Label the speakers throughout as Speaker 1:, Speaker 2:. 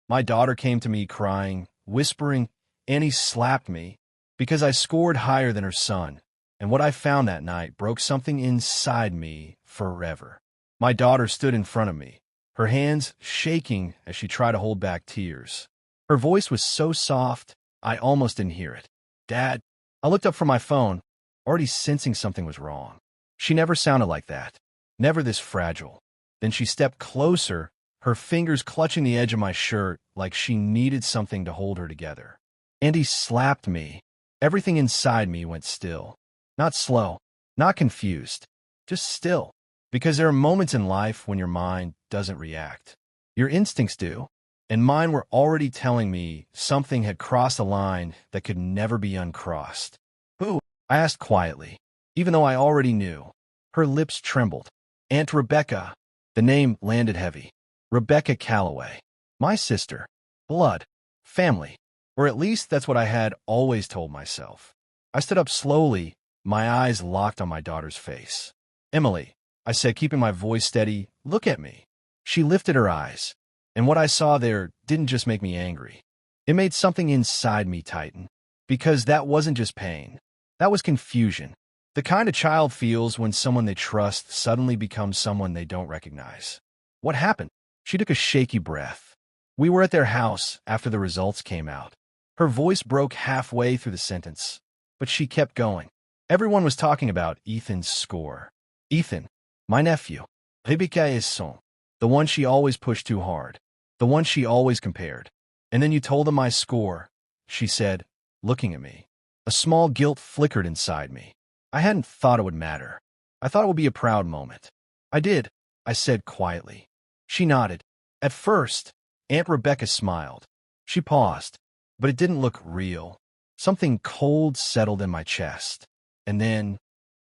Speaker 1: My daughter came to me crying, whispering, "Annie slapped me," because I scored higher than her son, and what I found that night broke something inside me forever. My daughter stood in front of me, her hands shaking as she tried to hold back tears. Her voice was so soft, I almost didn't hear it. "Dad." I looked up from my phone, already sensing something was wrong. She never sounded like that, never this fragile. Then she stepped closer, her fingers clutching the edge of my shirt like she needed something to hold her together. Auntie slapped me. Everything inside me went still. Not slow, not confused, just still. Because there are moments in life when your mind doesn't react. Your instincts do, and mine were already telling me something had crossed a line that could never be uncrossed. "Who?" I asked quietly, even though I already knew. Her lips trembled. "Aunt Rebecca." The name landed heavy. Rebecca Calloway. My sister. Blood. Family. Or at least that's what I had always told myself. I stood up slowly, my eyes locked on my daughter's face. "Emily," I said, keeping my voice steady, "look at me." She lifted her eyes, and what I saw there didn't just make me angry. It made something inside me tighten. Because that wasn't just pain. That was confusion. The kind a child feels when someone they trust suddenly becomes someone they don't recognize. "What happened?" She took a shaky breath. "We were at their house after the results came out." Her voice broke halfway through the sentence, but she kept going. "Everyone was talking about Ethan's score." Ethan, my nephew. Rebecca's son. The one she always pushed too hard. The one she always compared. "And then you told them my score," she said, looking at me. A small guilt flickered inside me. I hadn't thought it would matter. I thought it would be a proud moment. "I did," I said quietly. She nodded. At first, Aunt Rebecca smiled. She paused, but it didn't look real. Something cold settled in my chest. And then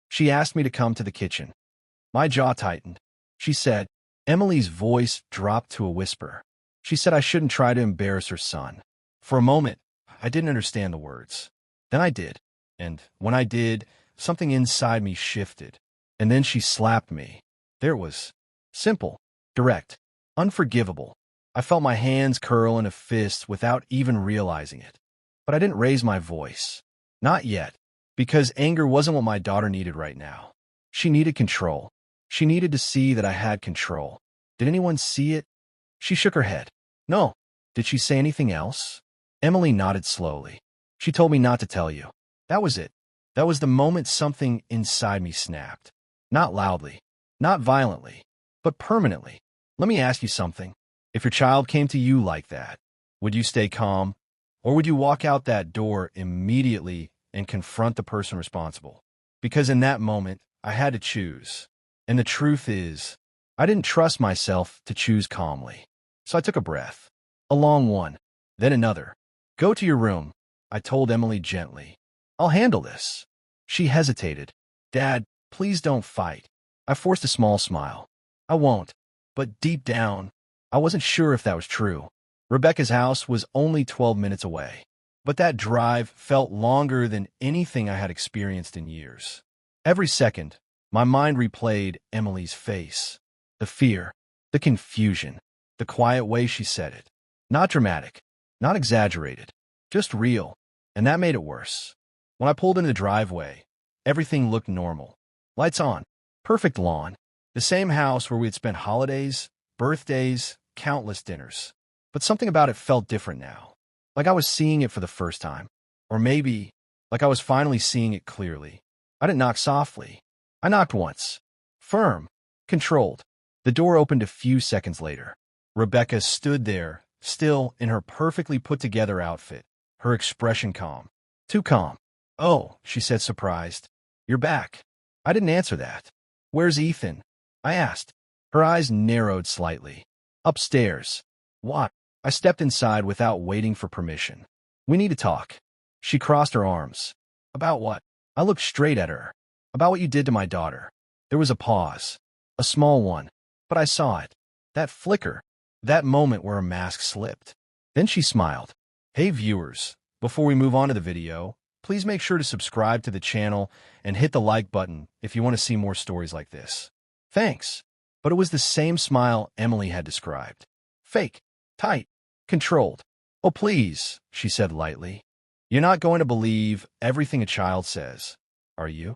Speaker 1: she asked me to come to the kitchen. My jaw tightened. She said, Emily's voice dropped to a whisper. She said I shouldn't try to embarrass her son. For a moment, I didn't understand the words. Then I did. And when I did, something inside me shifted. And then she slapped me. There it was. Simple, direct, unforgivable. I felt my hands curl in a fist without even realizing it. But I didn't raise my voice. Not yet. Because anger wasn't what my daughter needed right now. She needed control. She needed to see that I had control. Did anyone see it? She shook her head. No. Did she say anything else? Emily nodded slowly. She told me not to tell you. That was it. That was the moment something inside me snapped. Not loudly, not violently, but permanently. Let me ask you something. If your child came to you like that, would you stay calm? Or would you walk out that door immediately and confront the person responsible? Because in that moment, I had to choose. And the truth is, I didn't trust myself to choose calmly. So I took a breath. A long one. Then another. Go to your room, I told Emily gently. I'll handle this. She hesitated. Dad, please don't fight. I forced a small smile. I won't. But deep down, I wasn't sure if that was true. Rebecca's house was only 12 minutes away. But that drive felt longer than anything I had experienced in years. Every second, my mind replayed Emily's face. The fear, the confusion, the quiet way she said it. Not dramatic, not exaggerated, just real. And that made it worse. When I pulled into the driveway, everything looked normal. Lights on, perfect lawn, the same house where we had spent holidays, birthdays, countless dinners. But something about it felt different now. Like I was seeing it for the first time. Or maybe, like I was finally seeing it clearly. I didn't knock softly. I knocked once. Firm. Controlled. The door opened a few seconds later. Rebecca stood there, still in her perfectly put-together outfit, her expression calm. Too calm. Oh, she said, surprised. You're back. I didn't answer that. Where's Ethan? I asked. Her eyes narrowed slightly. Upstairs. What? I stepped inside without waiting for permission. We need to talk. She crossed her arms. About what? I looked straight at her. About what you did to my daughter. There was a pause. A small one. But I saw it. That flicker. That moment where a mask slipped. Then she smiled. Hey viewers, before we move on to the video, please make sure to subscribe to the channel and hit the like button if you want to see more stories like this. Thanks. But it was the same smile Emily had described. Fake. Tight. Controlled. Oh, please, she said lightly. You're not going to believe everything a child says, are you?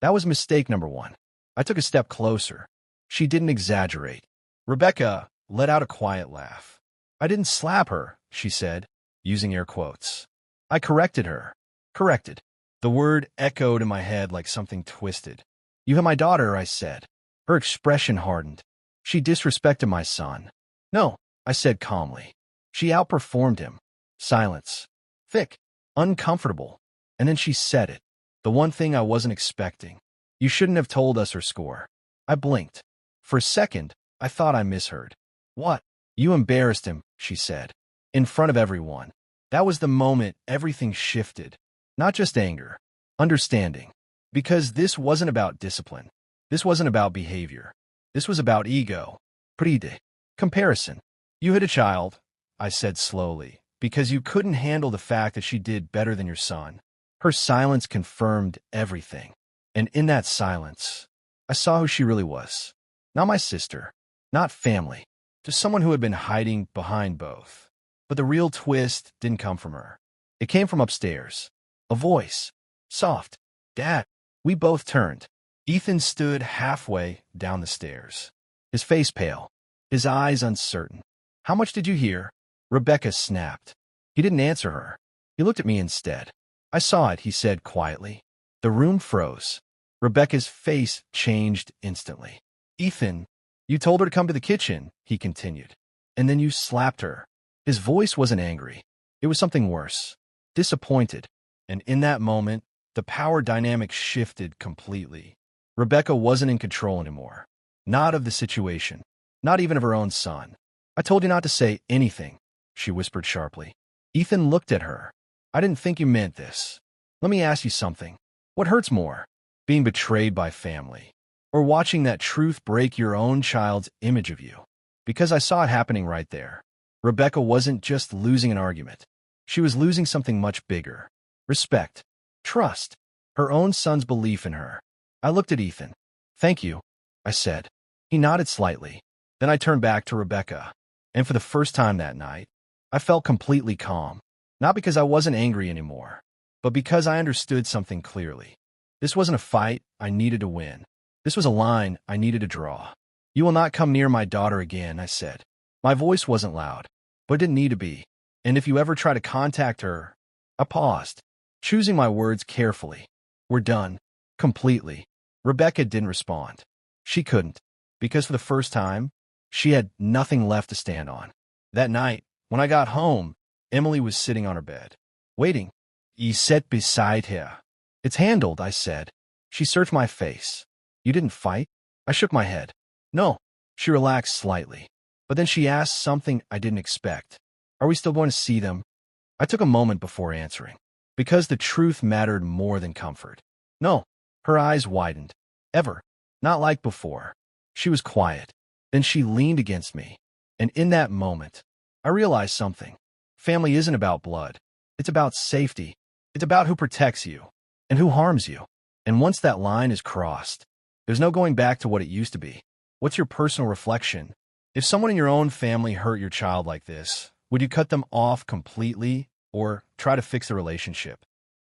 Speaker 1: That was mistake number one. I took a step closer. She didn't exaggerate. Rebecca let out a quiet laugh. I didn't slap her, she said, using air quotes. I corrected her. Corrected. The word echoed in my head like something twisted. You hit my daughter, I said. Her expression hardened. She disrespected my son. No, I said calmly. She outperformed him. Silence. Thick. Uncomfortable. And then she said it. The one thing I wasn't expecting. You shouldn't have told us her score. I blinked. For a second, I thought I misheard. What? You embarrassed him, she said. In front of everyone. That was the moment everything shifted. Not just anger. Understanding. Because this wasn't about discipline. This wasn't about behavior. This was about ego. Pride. Comparison. You hit a child, I said slowly, because you couldn't handle the fact that she did better than your son. Her silence confirmed everything. And in that silence, I saw who she really was. Not my sister. Not family. Just someone who had been hiding behind both. But the real twist didn't come from her. It came from upstairs. A voice. Soft. Dad. We both turned. Ethan stood halfway down the stairs. His face pale. His eyes uncertain. How much did you hear? Rebecca snapped. He didn't answer her. He looked at me instead. I saw it, he said quietly. The room froze. Rebecca's face changed instantly. Ethan, you told her to come to the kitchen, he continued. And then you slapped her. His voice wasn't angry. It was something worse. Disappointed. And in that moment, the power dynamic shifted completely. Rebecca wasn't in control anymore. Not of the situation. Not even of her own son. I told you not to say anything, she whispered sharply. Ethan looked at her. I didn't think you meant this. Let me ask you something. What hurts more? Being betrayed by family, or watching that truth break your own child's image of you? Because I saw it happening right there. Rebecca wasn't just losing an argument. She was losing something much bigger. Respect. Trust. Her own son's belief in her. I looked at Ethan. Thank you, I said. He nodded slightly. Then I turned back to Rebecca. And for the first time that night, I felt completely calm. Not because I wasn't angry anymore, but because I understood something clearly. This wasn't a fight I needed to win. This was a line I needed to draw. You will not come near my daughter again, I said. My voice wasn't loud, but it didn't need to be. And if you ever try to contact her, I paused, choosing my words carefully. We're done. Completely. Rebecca didn't respond. She couldn't, because for the first time, she had nothing left to stand on. That night, when I got home, Emily was sitting on her bed, waiting. He sat beside her. It's handled, I said. She searched my face. You didn't fight? I shook my head. No. She relaxed slightly. But then she asked something I didn't expect. Are we still going to see them? I took a moment before answering, because the truth mattered more than comfort. No. Her eyes widened. Ever. Not like before. She was quiet. Then she leaned against me. And in that moment, I realized something. Family isn't about blood. It's about safety. It's about who protects you and who harms you. And once that line is crossed, there's no going back to what it used to be. What's your personal reflection? If someone in your own family hurt your child like this, would you cut them off completely or try to fix the relationship?